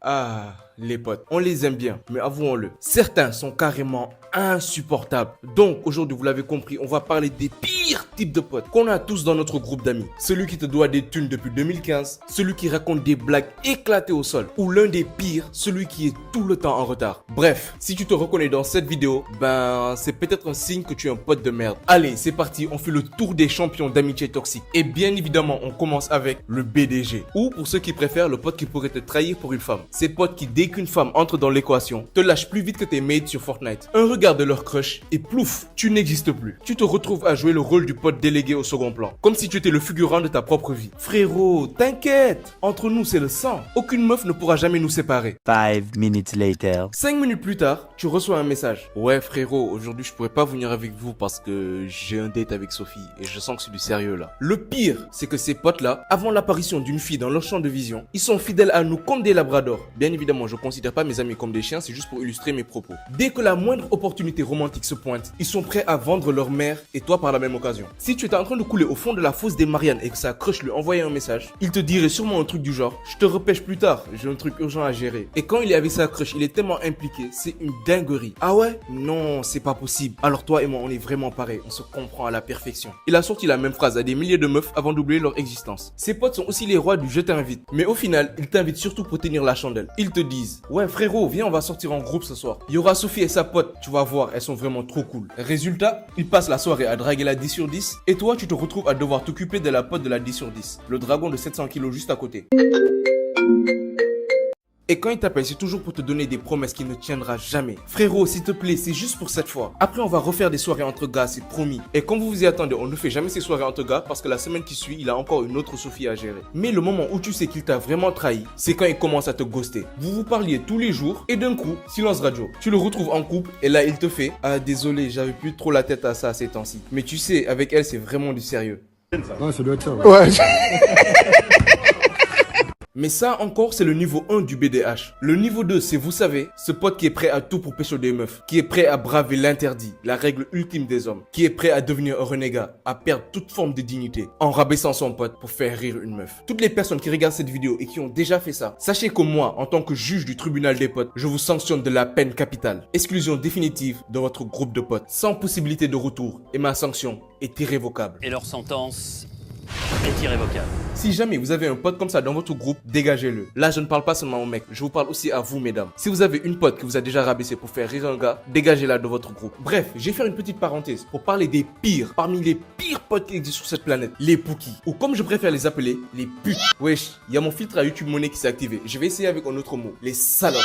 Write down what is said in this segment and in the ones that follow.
Ah, les potes, on les aime bien, mais avouons-le, certains sont carrément insupportables. Donc aujourd'hui, vous l'avez compris, on va parler des pires types de potes qu'on a tous dans notre groupe d'amis. Celui qui te doit des thunes depuis 2015, celui qui raconte des blagues éclatées au sol, ou l'un des pires, celui qui est tout le temps en retard. Bref, si tu te reconnais dans cette vidéo, ben c'est peut-être un signe que tu es un pote de merde. Allez, c'est parti, on fait le tour des champions d'amitié toxique. Et bien évidemment, on commence avec le BDG, ou pour ceux qui préfèrent, le pote qui pourrait te trahir pour une femme. Ces potes qui, dès qu'une femme entre dans l'équation, te lâchent plus vite que tes mates sur Fortnite. Un regard de leur crush et plouf, tu n'existes plus. Tu te retrouves à jouer le rôle du pote délégué au second plan, comme si tu étais le figurant de ta propre vie. Frérot, t'inquiète, entre nous c'est le sang. Aucune meuf ne pourra jamais nous séparer. 5 minutes later. 5 minutes plus tard, tu reçois un message. Ouais frérot, aujourd'hui je pourrais pas venir avec vous parce que j'ai un date avec Sophie et je sens que c'est du sérieux là. Le pire, c'est que ces potes là, avant l'apparition d'une fille dans leur champ de vision, ils sont fidèles à nous comme des labradors. Bien évidemment, je considère pas mes amis comme des chiens, c'est juste pour illustrer mes propos. Dès que la moindre opportunité romantique se pointe, ils sont prêts à vendre leur mère et toi par la même occasion. Si tu étais en train de couler au fond de la fosse des Mariannes et que sa crush lui envoyait un message, il te dirait sûrement un truc du genre « Je te repêche plus tard, j'ai un truc urgent à gérer ». Et quand il est avec sa crush, il est tellement impliqué, c'est une dinguerie. Ah ouais? Non, c'est pas possible. Alors toi et moi, on est vraiment pareils, on se comprend à la perfection. Il a sorti la même phrase à des milliers de meufs avant d'oublier leur existence. Ses potes sont aussi les rois du « je t'invite ». Mais au final, ils t'invitent surtout pour tenir la chandelle. Ils te disent « Ouais frérot, viens, on va sortir en groupe ce soir. Il y aura Sophie et sa pote, tu vas voir, elles sont vraiment trop cool. » Résultat, ils passent la soirée à draguer la 10 sur 10 et toi, tu te retrouves à devoir t'occuper de la pote de la 10 sur 10. Le dragon de 700 kilos juste à côté. Et quand il t'appelle, c'est toujours pour te donner des promesses qu'il ne tiendra jamais. Frérot, s'il te plaît, c'est juste pour cette fois. Après, on va refaire des soirées entre gars, c'est promis. Et comme vous vous y attendez, on ne fait jamais ces soirées entre gars parce que la semaine qui suit, il a encore une autre Sophie à gérer. Mais le moment où tu sais qu'il t'a vraiment trahi, c'est quand il commence à te ghoster. Vous vous parliez tous les jours et d'un coup, silence radio. Tu le retrouves en couple et là, il te fait « Ah, désolé, j'avais plus trop la tête à ça ces temps-ci. » Mais tu sais, avec elle, c'est vraiment du sérieux. Ouais, ça doit être ça. Ouais. Mais ça encore, c'est le niveau 1 du BDH. Le niveau 2, c'est, vous savez, ce pote qui est prêt à tout pour pécho des meufs, qui est prêt à braver l'interdit, la règle ultime des hommes, qui est prêt à devenir un renégat, à perdre toute forme de dignité, en rabaissant son pote pour faire rire une meuf. Toutes les personnes qui regardent cette vidéo et qui ont déjà fait ça, sachez que moi, en tant que juge du tribunal des potes, je vous sanctionne de la peine capitale. Exclusion définitive de votre groupe de potes, sans possibilité de retour, et ma sanction est irrévocable. Et leur sentence est irrévocable. Si jamais vous avez un pote comme ça dans votre groupe, dégagez-le. Là, je ne parle pas seulement aux mecs, je vous parle aussi à vous, mesdames. Si vous avez une pote qui vous a déjà rabaissé pour faire rire un gars, dégagez-la de votre groupe. Bref, je vais faire une petite parenthèse pour parler des pires, parmi les pires potes qui existent sur cette planète, les pookies. Ou comme je préfère les appeler, les putes. Wesh, il y a mon filtre à YouTube Money qui s'est activé. Je vais essayer avec un autre mot, les salopes.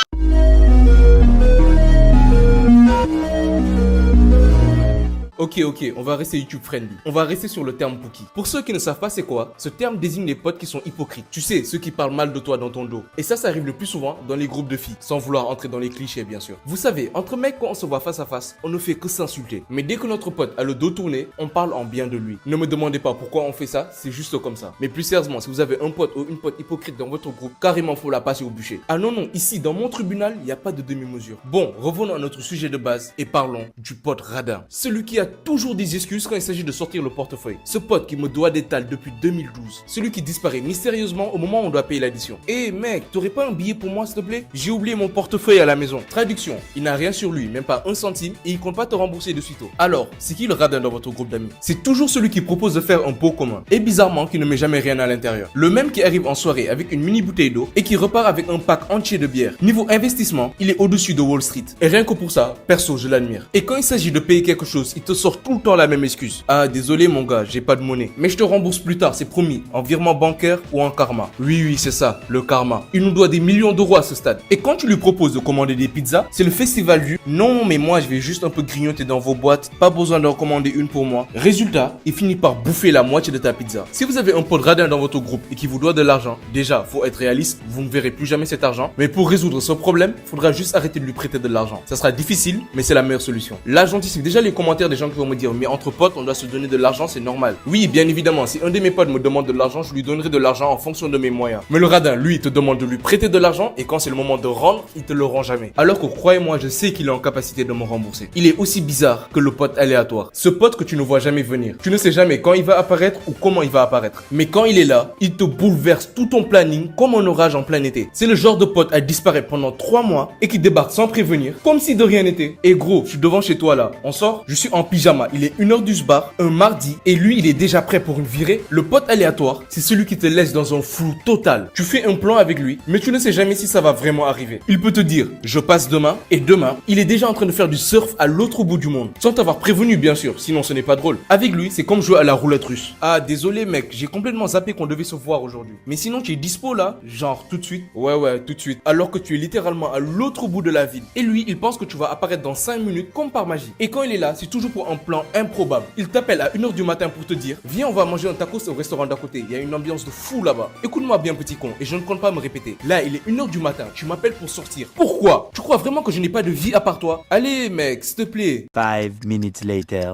Ok, on va rester YouTube friendly. On va rester sur le terme Pookie. Pour ceux qui ne savent pas c'est quoi, ce terme désigne les potes qui sont hypocrites. Tu sais, ceux qui parlent mal de toi dans ton dos. Et ça arrive le plus souvent dans les groupes de filles, sans vouloir entrer dans les clichés bien sûr. Vous savez, entre mecs quand on se voit face à face, on ne fait que s'insulter. Mais dès que notre pote a le dos tourné, on parle en bien de lui. Ne me demandez pas pourquoi on fait ça, c'est juste comme ça. Mais plus sérieusement, si vous avez un pote ou une pote hypocrite dans votre groupe, carrément faut la passer au bûcher. Ah non, ici dans mon tribunal, il n'y a pas de demi-mesure. Bon, revenons à notre sujet de base et parlons du pote radin. Celui qui a toujours des excuses quand il s'agit de sortir le portefeuille. Ce pote qui me doit des tales depuis 2012. Celui qui disparaît mystérieusement au moment où on doit payer l'addition. Eh mec, t'aurais pas un billet pour moi s'il te plaît? J'ai oublié mon portefeuille à la maison. Traduction, il n'a rien sur lui, même pas un centime, et il compte pas te rembourser de suite. Alors, c'est qui le radin dans votre groupe d'amis? C'est toujours celui qui propose de faire un pot commun. Et bizarrement, qui ne met jamais rien à l'intérieur. Le même qui arrive en soirée avec une mini bouteille d'eau et qui repart avec un pack entier de bière. Niveau investissement, il est au-dessus de Wall Street. Et rien que pour ça, perso, je l'admire. Et quand il s'agit de payer quelque chose, il te sort tout le temps la même excuse. Ah, désolé mon gars, j'ai pas de monnaie. Mais je te rembourse plus tard, c'est promis. En virement bancaire ou en karma. Oui, c'est ça, le karma. Il nous doit des millions d'euros à ce stade. Et quand tu lui proposes de commander des pizzas, c'est le festival du non, mais moi je vais juste un peu grignoter dans vos boîtes. Pas besoin d'en commander une pour moi. Résultat, il finit par bouffer la moitié de ta pizza. Si vous avez un pote radin dans votre groupe et qui vous doit de l'argent, déjà, faut être réaliste, vous ne verrez plus jamais cet argent. Mais pour résoudre ce problème, faudra juste arrêter de lui prêter de l'argent. Ça sera difficile, mais c'est la meilleure solution. Là, j'anticipe déjà les commentaires des gens gens qui vont me dire, mais entre potes, on doit se donner de l'argent, c'est normal. Oui, bien évidemment, si un de mes potes me demande de l'argent, je lui donnerai de l'argent en fonction de mes moyens. Mais le radin, lui, il te demande de lui prêter de l'argent et quand c'est le moment de rendre, il te le rend jamais. Alors que croyez-moi, je sais qu'il est en capacité de me rembourser. Il est aussi bizarre que le pote aléatoire. Ce pote que tu ne vois jamais venir. Tu ne sais jamais quand il va apparaître ou comment il va apparaître. Mais quand il est là, il te bouleverse tout ton planning comme un orage en plein été. C'est le genre de pote à disparaître pendant 3 mois et qui débarque sans prévenir, comme si de rien n'était. Et gros, je suis devant chez toi là. On sort, je suis en pyjama. Il est 1h du bar, un mardi, et lui, il est déjà prêt pour une virée. Le pote aléatoire, c'est celui qui te laisse dans un flou total. Tu fais un plan avec lui, mais tu ne sais jamais si ça va vraiment arriver. Il peut te dire, je passe demain, et demain, il est déjà en train de faire du surf à l'autre bout du monde. Sans t'avoir prévenu, bien sûr, sinon ce n'est pas drôle. Avec lui, c'est comme jouer à la roulette russe. Ah, désolé mec, j'ai complètement zappé qu'on devait se voir aujourd'hui. Mais sinon, tu es dispo là? Genre, tout de suite? Ouais, tout de suite. Alors que tu es littéralement à l'autre bout de la ville. Et lui, il pense que tu vas apparaître dans 5 minutes comme par magie. Et quand il est là, c'est toujours pour un plan improbable. Il t'appelle à 1h du matin pour te dire, viens, on va manger un tacos au restaurant d'à côté. Il y a une ambiance de fou là-bas. Écoute-moi bien, petit con, et je ne compte pas me répéter. Là, il est 1h du matin, tu m'appelles pour sortir. Pourquoi? Tu crois vraiment que je n'ai pas de vie à part toi? Allez mec, s'il te plaît. 5 minutes later.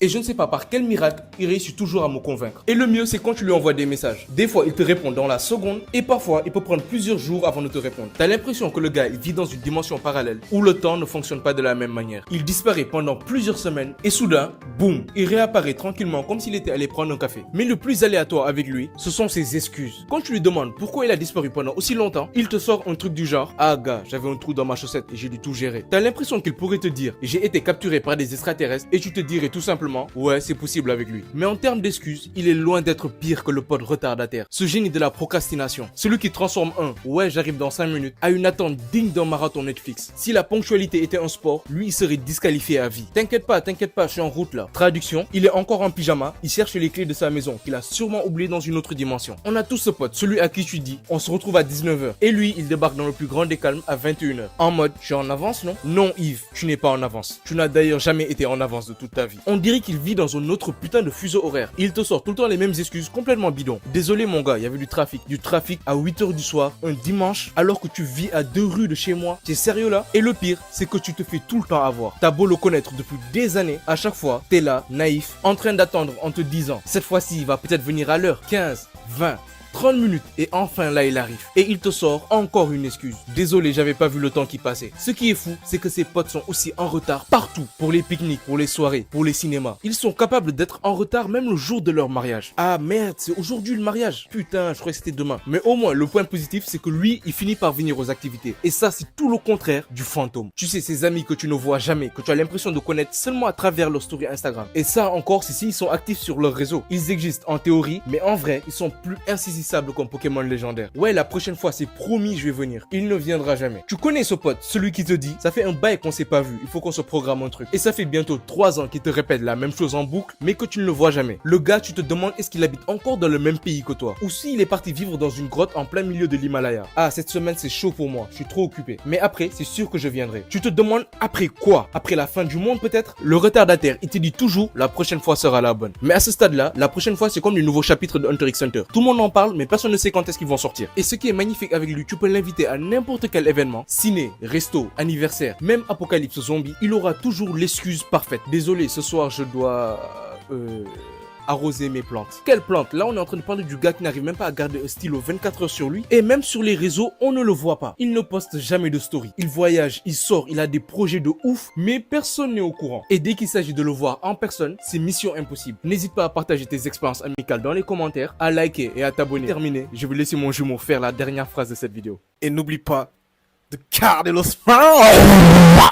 Et je ne sais pas par quel miracle, il réussit toujours à me convaincre. Et le mieux, c'est quand tu lui envoies des messages. Des fois, il te répond dans la seconde et parfois, il peut prendre plusieurs jours avant de te répondre. T'as l'impression que le gars, il vit dans une dimension parallèle où le temps ne fonctionne pas de la même manière. Il disparaît pendant plusieurs semaines et soudain, boum, il réapparaît tranquillement comme s'il était allé prendre un café. Mais le plus aléatoire avec lui, ce sont ses excuses. Quand tu lui demandes pourquoi il a disparu pendant aussi longtemps, il te sort un truc du genre, ah gars, j'avais un trou dans ma chaussette et j'ai dû tout gérer. T'as l'impression qu'il pourrait te dire, j'ai été capturé par des extraterrestres et tu te dirais tout simplement, ouais, c'est possible avec lui. Mais en termes d'excuses, il est loin d'être pire que le pote retardataire. Ce génie de la procrastination. Celui qui transforme ouais, j'arrive dans 5 minutes, à une attente digne d'un marathon Netflix. Si la ponctualité était un sport, lui, il serait disqualifié à vie. T'inquiète pas, je suis en route là. Traduction, il est encore en pyjama, il cherche les clés de sa maison, qu'il a sûrement oublié dans une autre dimension. On a tous ce pote, celui à qui tu dis, on se retrouve à 19h. Et lui, il débarque dans le plus grand des calmes à 21h. En mode, je suis en avance, non? Non, Yves, tu n'es pas en avance. Tu n'as d'ailleurs jamais été en avance de toute ta vie. On dirait qu'il vit dans un autre putain de fuseau horaire. Il te sort tout le temps les mêmes excuses complètement bidons. Désolé mon gars, il y avait du trafic. Du trafic à 8h du soir, un dimanche, alors que tu vis à 2 rues de chez moi. T'es sérieux là? Et le pire, c'est que tu te fais tout le temps avoir. T'as beau le connaître depuis des années, à chaque fois, t'es là, naïf, en train d'attendre en te disant, cette fois-ci, il va peut-être venir à l'heure. 15, 20... 30 minutes et enfin là il arrive et il te sort encore une excuse. Désolé, j'avais pas vu le temps qui passait. Ce qui est fou, c'est que ses potes sont aussi en retard partout. Pour les pique-niques, pour les soirées, pour les cinémas. Ils sont capables d'être en retard même le jour de leur mariage. Ah merde, c'est aujourd'hui le mariage. Putain, je croyais que c'était demain. Mais au moins le point positif, c'est que lui, il finit par venir aux activités. Et ça, c'est tout le contraire du fantôme. Tu sais, ces amis que tu ne vois jamais, que tu as l'impression de connaître seulement à travers leur story Instagram. Et ça encore, c'est s'ils sont actifs sur leur réseau. Ils existent en théorie, mais en vrai, ils sont plus insaisissables comme Pokémon légendaire. Ouais, la prochaine fois, c'est promis, je vais venir. Il ne viendra jamais. Tu connais ce pote, celui qui te dit, ça fait un bail qu'on s'est pas vu, il faut qu'on se programme un truc. Et ça fait bientôt 3 ans qu'il te répète la même chose en boucle, mais que tu ne le vois jamais. Le gars, tu te demandes est-ce qu'il habite encore dans le même pays que toi, ou s'il est parti vivre dans une grotte en plein milieu de l'Himalaya. Ah, cette semaine, c'est chaud pour moi, je suis trop occupé. Mais après, c'est sûr que je viendrai. Tu te demandes après quoi? Après la fin du monde peut-être? Le retardataire, il te dit toujours, la prochaine fois sera la bonne. Mais à ce stade-là, la prochaine fois, c'est comme le nouveau chapitre de Hunter x Hunter. Tout le monde en parle, mais personne ne sait quand est-ce qu'ils vont sortir. Et ce qui est magnifique avec lui, tu peux l'inviter à n'importe quel événement, ciné, resto, anniversaire, même apocalypse zombie, il aura toujours l'excuse parfaite. Désolé, ce soir je dois... arroser mes plantes. Quelle plante? Là, on est en train de parler du gars qui n'arrive même pas à garder un stylo 24 heures sur lui. Et même sur les réseaux, on ne le voit pas. Il ne poste jamais de story. Il voyage, il sort, il a des projets de ouf, mais personne n'est au courant. Et dès qu'il s'agit de le voir en personne, c'est mission impossible. N'hésite pas à partager tes expériences amicales dans les commentaires, à liker et à t'abonner. Terminé, je vais laisser mon jumeau faire la dernière phrase de cette vidéo. Et n'oublie pas de garder le smile.